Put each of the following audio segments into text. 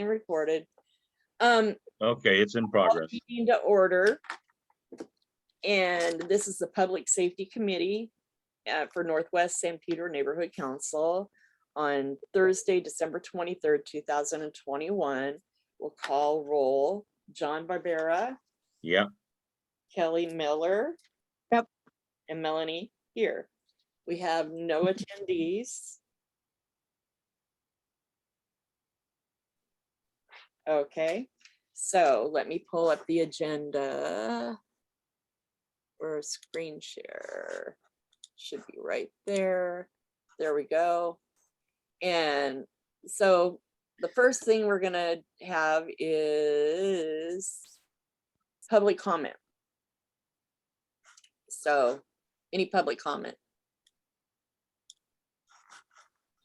recorded. Okay, it's in progress. Meeting to order. And this is the Public Safety Committee for Northwest San Pedro Neighborhood Council on Thursday, December 23rd, 2021. We'll call roll. John Barbera. Yep. Kelly Miller. Yep. And Melanie here. We have no attendees. Okay, so let me pull up the agenda. Or screen share. Should be right there. There we go. And so the first thing we're gonna have is public comment. So any public comment?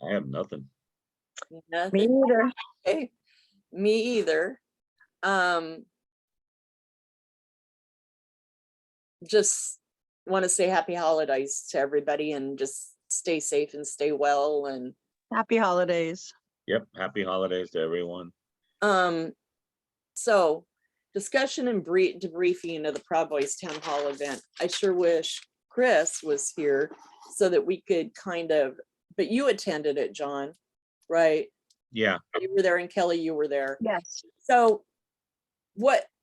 I have nothing. Nothing. Me neither. Okay. Me either. Just want to say happy holidays to everybody and just stay safe and stay well. And Happy holidays. Yep. Happy holidays to everyone. so discussion and debriefing of the Proud Boys Town Hall event. I sure wish Chris was here so that we could kind of, but you attended it, John, right? Yeah. You were there, and Kelly, you were there. Yes. So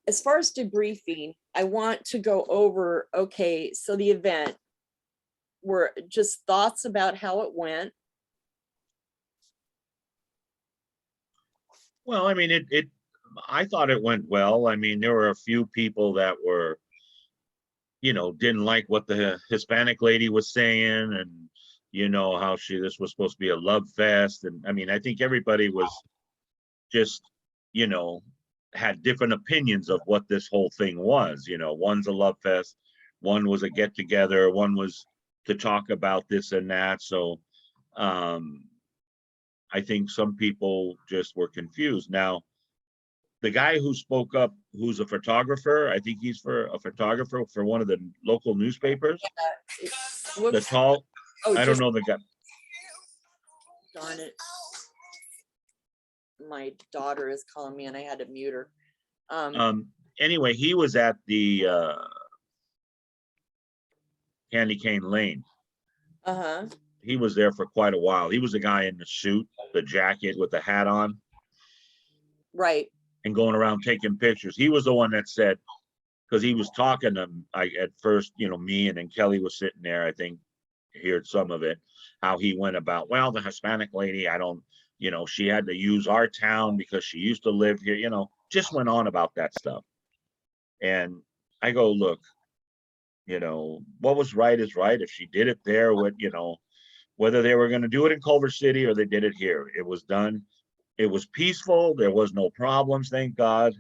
as far as debriefing, I want to go over, okay, so the event were just thoughts about how it went. Well, I mean, I thought it went well. I mean, there were a few people that were, didn't like what the Hispanic lady was saying, and how this was supposed to be a love fest. And I mean, I think everybody was just, had different opinions of what this whole thing was. One's a love fest, one was a get together, one was to talk about this and that. So I think some people just were confused. Now, the guy who spoke up, who's a photographer, I think he's a photographer for one of the local newspapers. The tall, I don't know the guy. Darn it. My daughter is calling me and I had to mute her. Anyway, he was at the Candy Cane Lane. Uh-huh. He was there for quite a while. He was the guy in the suit, the jacket with the hat on. Right. And going around taking pictures. He was the one that said, because he was talking to at first, me, and then Kelly was sitting there, I think, heard some of it, how he went about, well, the Hispanic lady, I don't, she had to use our town because she used to live here, just went on about that stuff. And I go, look, what was right is right. If she did it there with, whether they were going to do it in Culver City or they did it here, it was done. It was peaceful. There was no problems, thank God.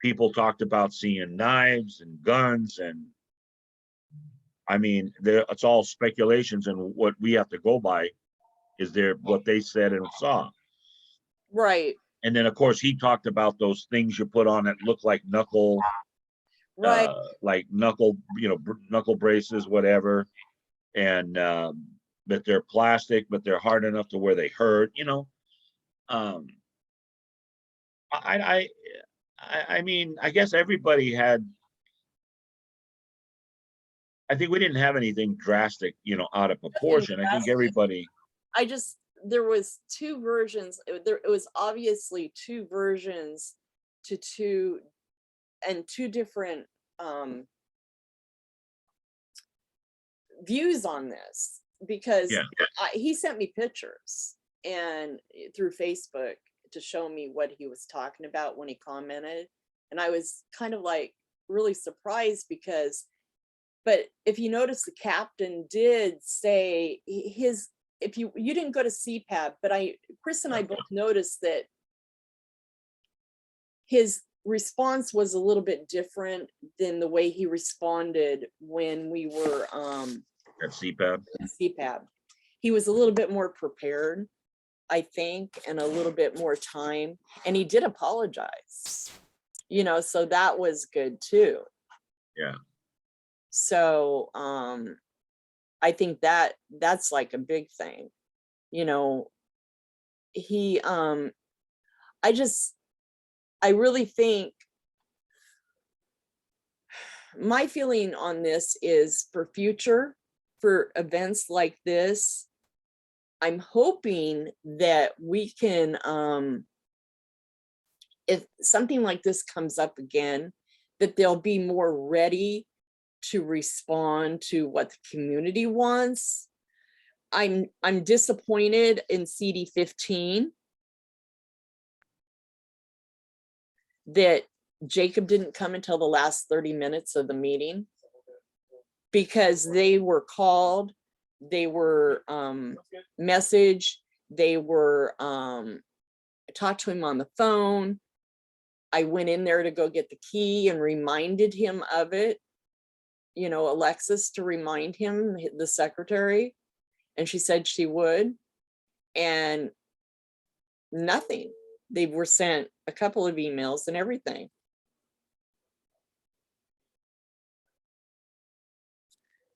People talked about seeing knives and guns, and I mean, it's all speculations, and what we have to go by is what they said and saw. Right. And then, of course, he talked about those things you put on that look like knuckle, right, like knuckle braces, whatever, and that they're plastic, but they're hard enough to where they hurt. I mean, I guess everybody had. I think we didn't have anything drastic, out of proportion. I think everybody. There was two versions. It was obviously two versions to two different views on this, because he sent me pictures and through Facebook to show me what he was talking about when he commented. And I was kind of like really surprised but if you notice, the captain did say if you didn't go to CPAB, but Chris and I both noticed that his response was a little bit different than the way he responded when we were at CPAB. He was a little bit more prepared, I think, and a little bit more time, and he did apologize, so that was good too. Yeah. So I think that's like a big thing. I really think my feeling on this is for events like this, I'm hoping that we can, if something like this comes up again, that they'll be more ready to respond to what the community wants. I'm disappointed in CD 15 that Jacob didn't come until the last 30 minutes of the meeting, because they were called, they were messaged, they were talked to him on the phone. I went in there to go get the key and reminded him of it, you know, Alexis, to remind him, the secretary, and she said she would, and nothing. They were sent a couple of emails and everything.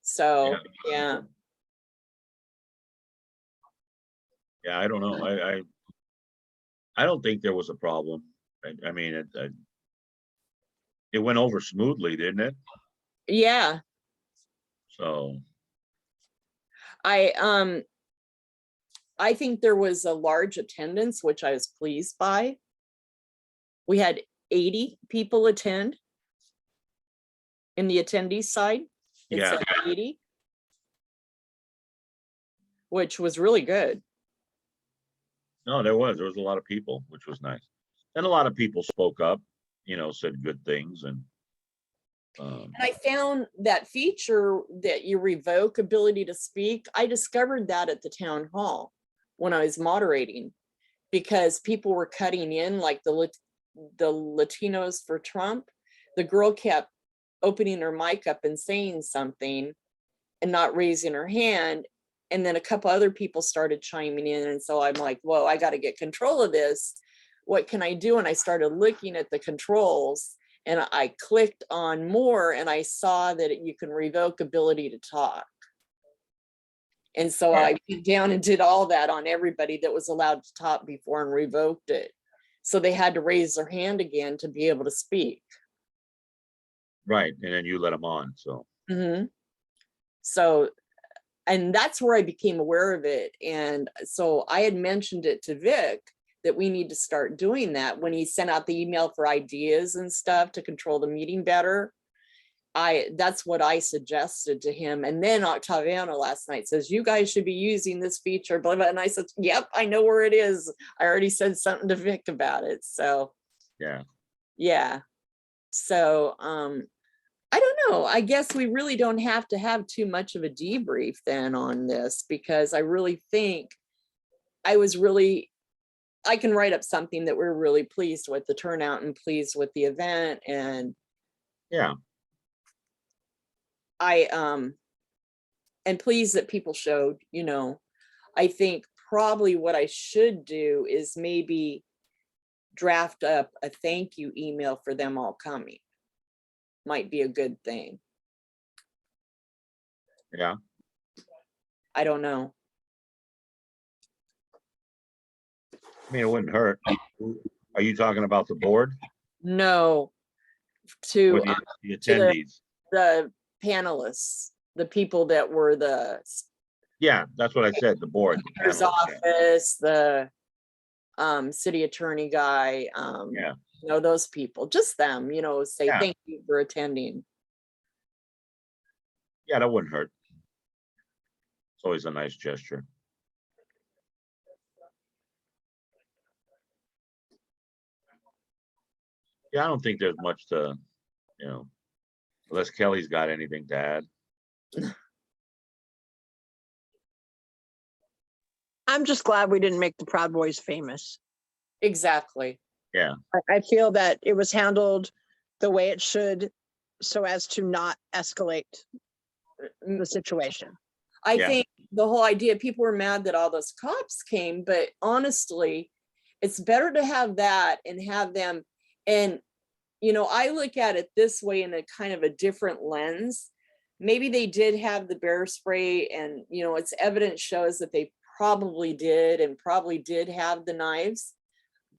So, yeah. Yeah, I don't know. I don't think there was a problem. I mean, it went over smoothly, didn't it? Yeah. So I think there was a large attendance, which I was pleased by. We had 80 people attend in the attendees side. It yeah, said 80, which was really good. no, there was a lot of people, which was nice, and a lot of people spoke up, you know, said good things, and And I found that feature that you revoke ability to speak. I discovered that at the town hall when I was moderating, because people were cutting in, like the Latinos for Trump. The girl kept opening her mic up and saying something and not raising her hand. And then a couple other people started chiming in. And so I'm like, whoa, I got to get control of this. What can I do? And I started looking at the controls, and I clicked on more, and I saw that you can revoke ability to talk. And so I went down and did all that on everybody that was allowed to talk before and revoked it. So they had to raise their hand again to be able to speak. right, and then you let them on. So So, and that's where I became aware of it. And so I had mentioned it to Vic that we need to start doing that when he sent out the email for ideas and stuff to control the meeting better. That's what I suggested to him. And then Octaviano last night says, you guys should be using this feature, blah, blah. And I said, yep, I know where it is. I already said something to Vic about it. So yeah. So I don't know. I guess we really don't have to have too much of a debrief then on this, because I really think I can write up something that we're really pleased with the turnout and pleased with the event. And yeah, and pleased that people showed, you know. I think probably what I should do is maybe draft up a thank you email for them all coming. Might be a good thing. yeah. I don't know. I mean, it wouldn't hurt. Are you talking about the board? No, Or to the attendees? the panelists, the people that were Yeah, that's what I said, the board. The mayor's panelists, office, the city attorney guy, yeah. you know, those people, just them, you know, say Yeah. thank you for attending. Yeah, that wouldn't hurt. It's always a nice gesture. Yeah, I don't think there's much to, you know, unless Kelly's got anything to add. I'm just glad we didn't make the Proud Boys famous. Exactly. Yeah, I feel that it was handled the way it should, so as to not escalate the situation. I Yeah. think the whole idea, people were mad that all those cops came, but honestly, it's better to have that and have them. And, you know, I look at it this way in a kind of a different lens. Maybe they did have the bear spray, and, you know, it's evidence shows that they probably did and probably did have the knives.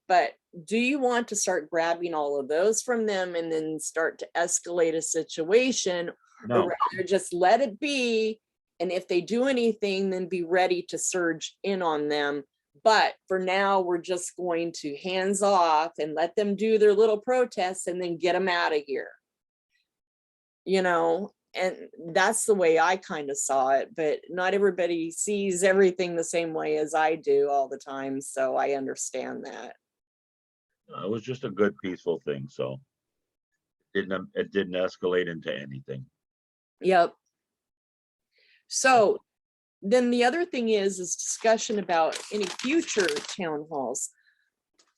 But do you want to start grabbing all of those from them and then start to escalate a situation? No, Or rather just let it be? And if they do anything, then be ready to surge in on them. But for now, we're just going to hands off and let them do their little protests and then get them out of here. You know, and that's the way I kind of saw it, but not everybody sees everything the same way as I do all the time. So I understand that. it was just a good peaceful thing, so it didn't escalate into anything. Yep. So then the other thing is discussion about any future town halls.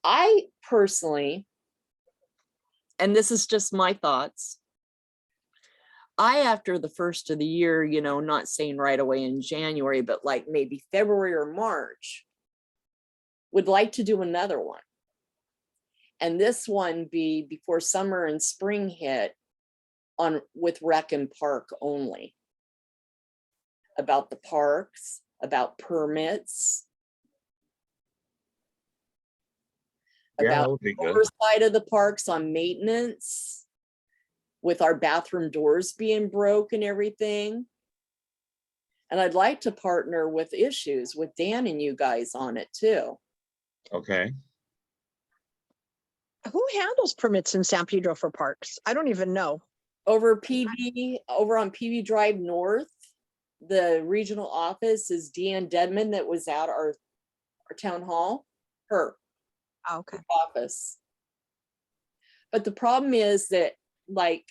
I personally, and this is just my thoughts, after the first of the year, you know, not saying right away in January, but like maybe February or March, would like to do another one. And this one be before summer and spring hit on with rec and park only. About the parks, about permits. Yeah, that About would be good. oversight of the parks on maintenance. With our bathroom doors being broke and everything. And I'd like to partner with issues with Dan and you guys on it too. Okay. Who handles permits in San Pedro for parks? I don't even know. Over on PV Drive North, the regional office is Deanne Dedman that was at our town hall, her Oh, okay. office. But the problem is that like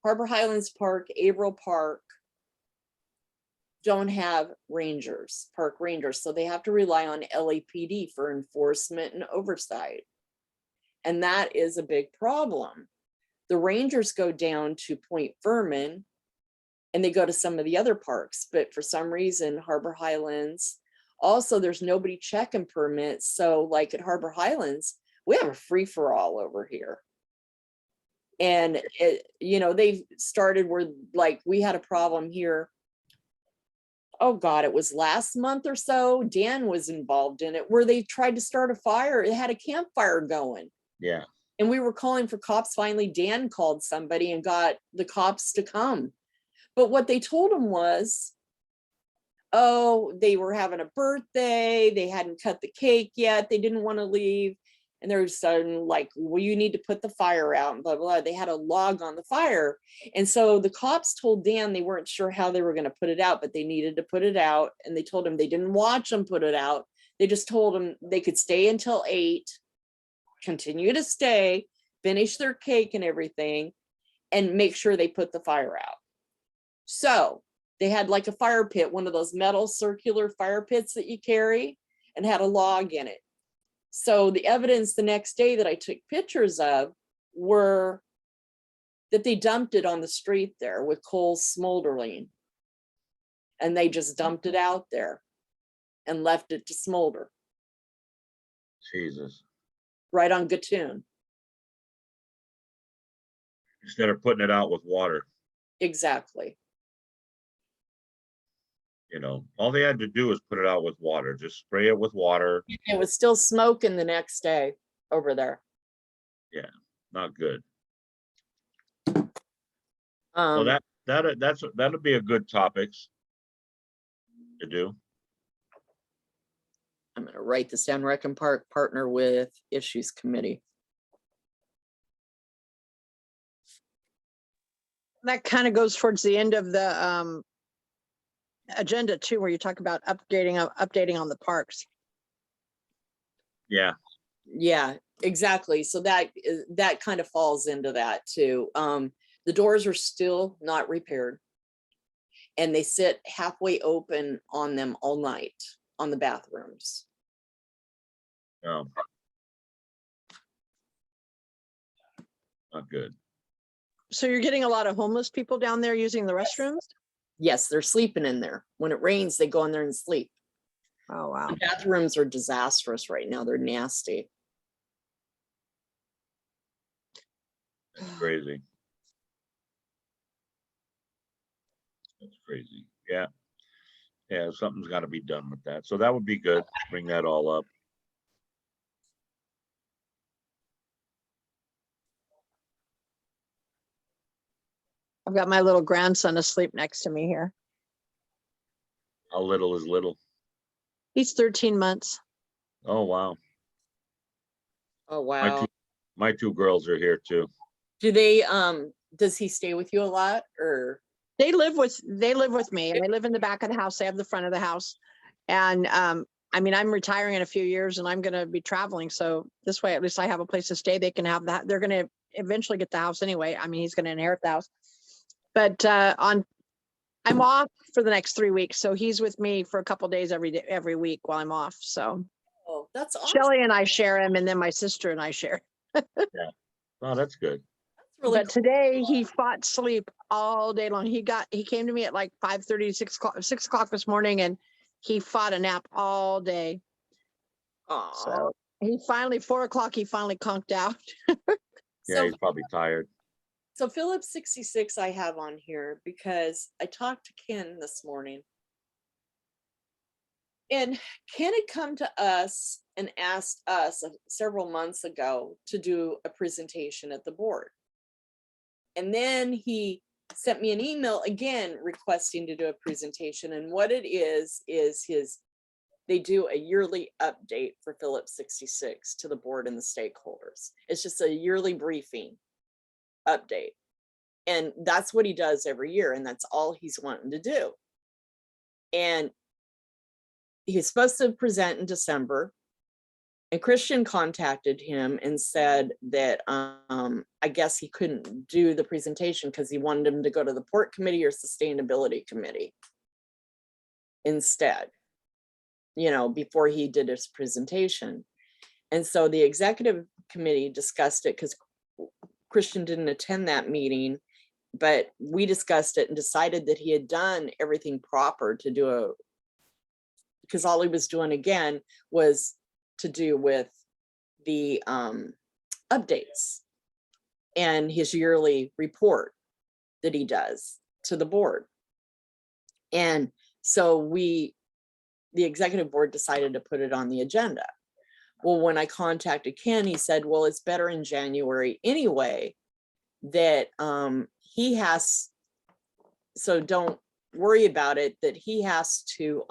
Harbor Highlands Park, Averill Park don't have rangers, park rangers. So they have to rely on LAPD for enforcement and oversight. And that is a big problem. The rangers go down to Point Furman and they go to some of the other parks, but for some reason, Harbor Highlands, also there's nobody checking permits. So like at Harbor Highlands, we have a free for all over here. And it, you know, they've started where like we had a problem here. Oh God, it was last month or so. Dan was involved in it where they tried to start a fire. It had a campfire going. Yeah. And we were calling for cops. Finally, Dan called somebody and got the cops to come. But what they told him was, oh, they were having a birthday. They hadn't cut the cake yet. They didn't want to leave. And they're sudden like, well, you need to put the fire out and blah, blah, blah. They had a log on the fire. And so the cops told Dan they weren't sure how they were going to put it out, but they needed to put it out. And they told him they didn't watch them put it out. They just told him they could stay until 8, continue to stay, finish their cake and everything, and make sure they put the fire out. So they had like a fire pit, one of those metal circular fire pits that you carry, and had a log in it. So the evidence the next day that I took pictures of were that they dumped it on the street there with coal smoldering. And they just dumped it out there and left it to smolder. Jesus. Right on Gatun. Instead of putting it out with water, Exactly. you know, all they had to do was put it out with water, just spray it with water. It was still smoking the next day over there. Yeah, not good. Um, So that'll be a good topics to do. I'm going to write this down. Rec and Park partner with issues committee. That kind of goes towards the end of the agenda too, where you talk about updating on the parks. Yeah. Yeah, exactly. So that kind of falls into that too. The doors are still not repaired and they sit halfway open on them all night on the bathrooms. No. Not good. So you're getting a lot of homeless people down there using the restrooms? Yes, they're sleeping in there. When it rains, they go in there and sleep. Oh, wow. The bathrooms are disastrous right now. They're nasty. That's crazy. That's crazy. Yeah. Yeah, something's got to be done with that. So that would be good. Bring that all up. I've got my little grandson asleep next to me here. How little is little? He's 13 months. Oh, wow. Oh, My wow. two, my two girls are here too. Do they, does he stay with you a lot or? They live with me. I live in the back of the house. They have the front of the house. And I mean, I'm retiring in a few years and I'm going to be traveling. So this way, at least I have a place to stay. They can have that. They're going to eventually get the house anyway. I mean, he's going to inherit the house. But I'm off for the next 3 weeks. So he's with me for a couple days every week while I'm off. So Oh, that's awesome. Shelly and I share him, and then my sister and I share. Oh, that's good. That's really But cool. today he fought sleep all day long. He came to me at like 5:30, 6 o'clock this morning, and he fought a nap all day. Aw. So he finally, 4 o'clock, he finally conked out. Yeah, So, he's probably tired. so Philip 66 I have on here because I talked to Ken this morning. And Ken had come to us and asked us several months ago to do a presentation at the board. And then he sent me an email again requesting to do a presentation. And what it is they do a yearly update for Philip 66 to the board and the stakeholders. It's just a yearly briefing update. And that's what he does every year. And that's all he's wanting to do. And he's supposed to present in December. And Christian contacted him and said that I guess he couldn't do the presentation because he wanted him to go to the port committee or sustainability committee instead, you know, before he did his presentation. And so the executive committee discussed it because Christian didn't attend that meeting, but we discussed it and decided that he had done everything proper to do because all he was doing again was to do with the updates and his yearly report that he does to the board. And so the executive board decided to put it on the agenda. Well, when I contacted Ken, he said, well, it's better in January anyway, that he has, so don't worry about it, that he has to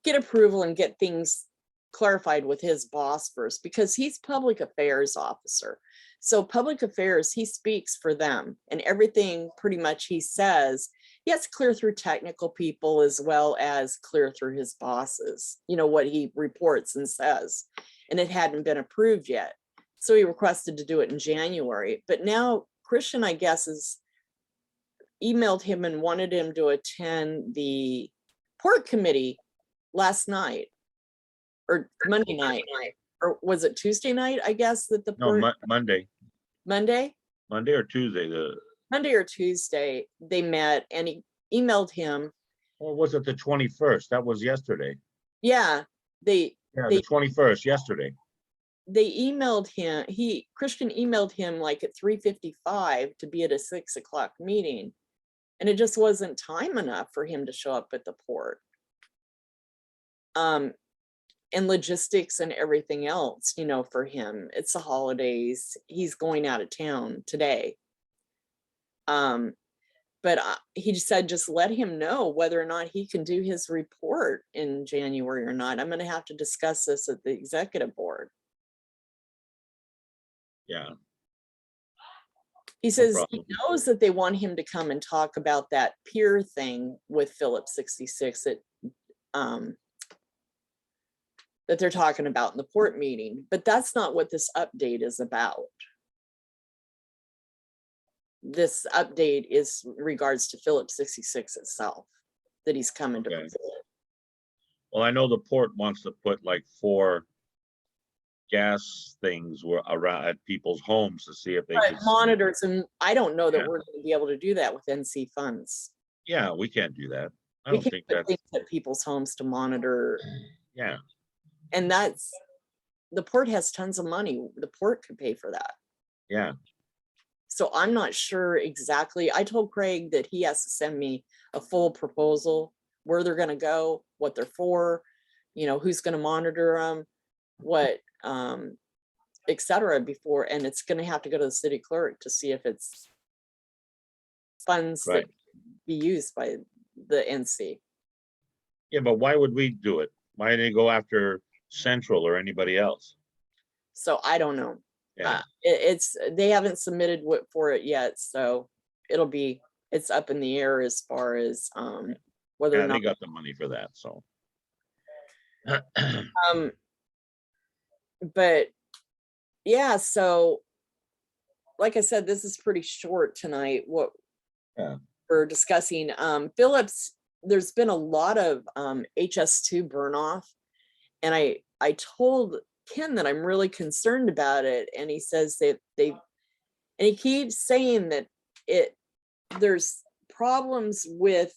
get approval and get things clarified with his boss first, because he's public affairs officer. So public affairs, he speaks for them, and everything pretty much he says, he has to clear through technical people as well as clear through his bosses, you know, what he reports and says. And it hadn't been approved yet. So he requested to do it in January. But now Christian, I guess, has emailed him and wanted him to attend the port committee last night or Monday night, or was it Tuesday night? I guess that the No, port Monday or Tuesday. Monday or Tuesday they met, and he emailed him. Or was it the 21st? That was yesterday. Yeah, the 21st, yesterday. They emailed him. Christian emailed him like at 3:55 to be at a 6 o'clock meeting, and it just wasn't time enough for him to show up at the port. And logistics and everything else, you know, for him, it's the holidays. He's going out of town today. But he just said, just let him know whether or not he can do his report in January or not. I'm going to have to discuss this at the executive board. Yeah. He says he knows that they want him to come and talk about that peer thing with Philip 66 that they're talking about in the port meeting, but that's not what this update is about. This update is regards to Philip 66 itself, that he's coming to visit. Well, I know the port wants to put like 4 gas things were around at people's homes to see if they could monitors, and I don't know that Yeah. we're going to be able to do that with NC funds. Yeah, we can't do that. I We don't can't think put that's, things at people's homes to monitor, yeah, and that's, the port has tons of money. The port could pay for that. yeah. So I'm not sure exactly. I told Craig that he has to send me a full proposal where they're gonna go, what they're for, you know, who's gonna monitor them, what, et cetera, before, and it's gonna have to go to the city clerk to see if it's funds that Right. be used by the NC. Yeah, but why would we do it? Why didn't they go after Central or anybody else? So I don't know. Yeah, It's, they haven't submitted what for it yet, so it's up in the air as far as, whether yeah, or they not, got the money for that, so. but yeah, so like I said, this is pretty short tonight, what Yeah. we're discussing. Phillips, there's been a lot of HS2 burn off. And I told Ken that I'm really concerned about it. And he says that and he keeps saying that there's problems with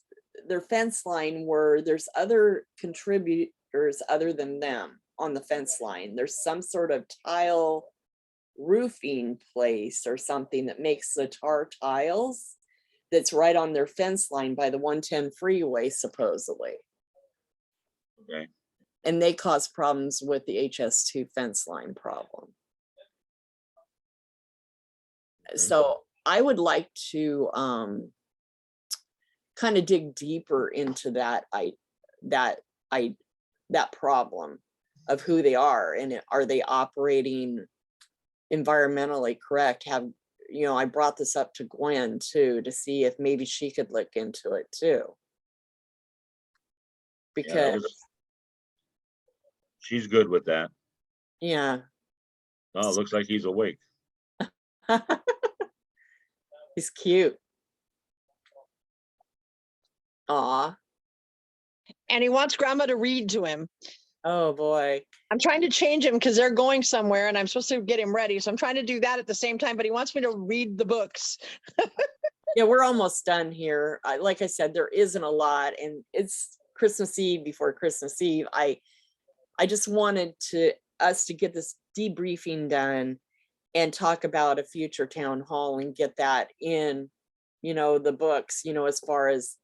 their fence line where there's other contributors other than them on the fence line. There's some sort of tile roofing place or something that makes the tar tiles that's right on their fence line by the 110 freeway, supposedly. Okay, And they cause problems with the HS2 fence line problem. So I would like to kind of dig deeper into that problem of who they are, and are they operating environmentally correct? I brought this up to Gwen too, to see if maybe she could look into it too. Because she's good with that. yeah. Oh, it looks like he's awake. He's cute. Aw. And he wants grandma to read to him. Oh boy. I'm trying to change him because they're going somewhere and I'm supposed to get him ready. So I'm trying to do that at the same time, but he wants me to read the books. Yeah, we're almost done here. Like I said, there isn't a lot, and it's Christmas Eve before Christmas Eve. I just wanted us to get this debriefing done and talk about a future town hall and get that in, the books, as far as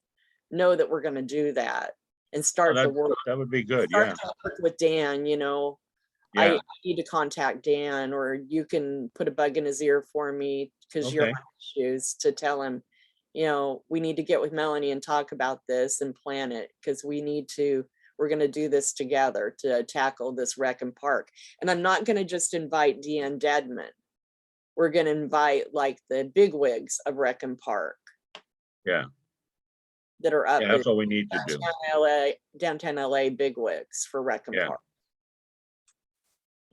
know that we're going to do that and start the work. That would be good. Start Yeah. to work with Dan, Yeah. I need to contact Dan, or you can put a bug in his ear for me because you're Okay. on issues, to tell him, we need to get with Melanie and talk about this and plan it, because we're going to do this together to tackle this wreck and park. And I'm not going to just invite Deanne Dedman. We're going to invite like the bigwigs of Wreck and Park. Yeah. That are up. Yeah, that's what we need to do. Downtown LA bigwigs for Wreck and Yeah. Park.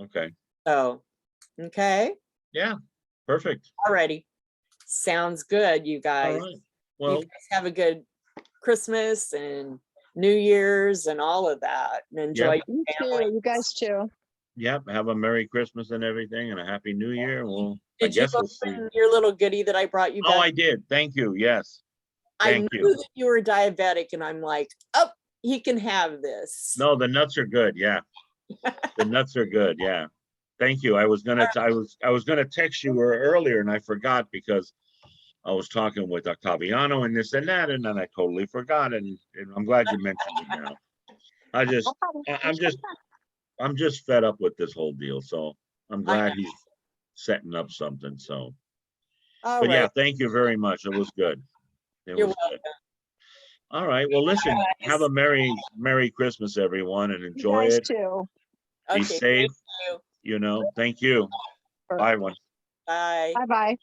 Okay. So, okay. Yeah. Perfect. Alrighty. Sounds good, you All guys. right. You Well, guys have a good Christmas and New Year's and all of that, and enjoy Yep. your You family. too, you guys too. yep. Have a Merry Christmas and everything, and a Happy New Year. Well, I Did you guess we'll see. open your little goodie that I brought you Oh, back? I did. Thank you. Yes. I Thank knew you. that you were diabetic, and I'm like, oh, he can have this. No, the nuts are good. Yeah. The nuts are good. Yeah. Thank you. I was gonna text you earlier, and I forgot because I was talking with Octaviano and this and that, and then I totally forgot. And I'm glad you mentioned it now. I'm just fed up with this whole deal. So I'm glad he's setting up something. So, All but yeah, right. thank you very much. It was good. It You're was welcome. good. All right. Well, listen, Guys. have a Merry Christmas, everyone, and You enjoy guys it. too. Be Okay, safe. thank you. Thank you. Bye, everyone. Bye. Bye-bye.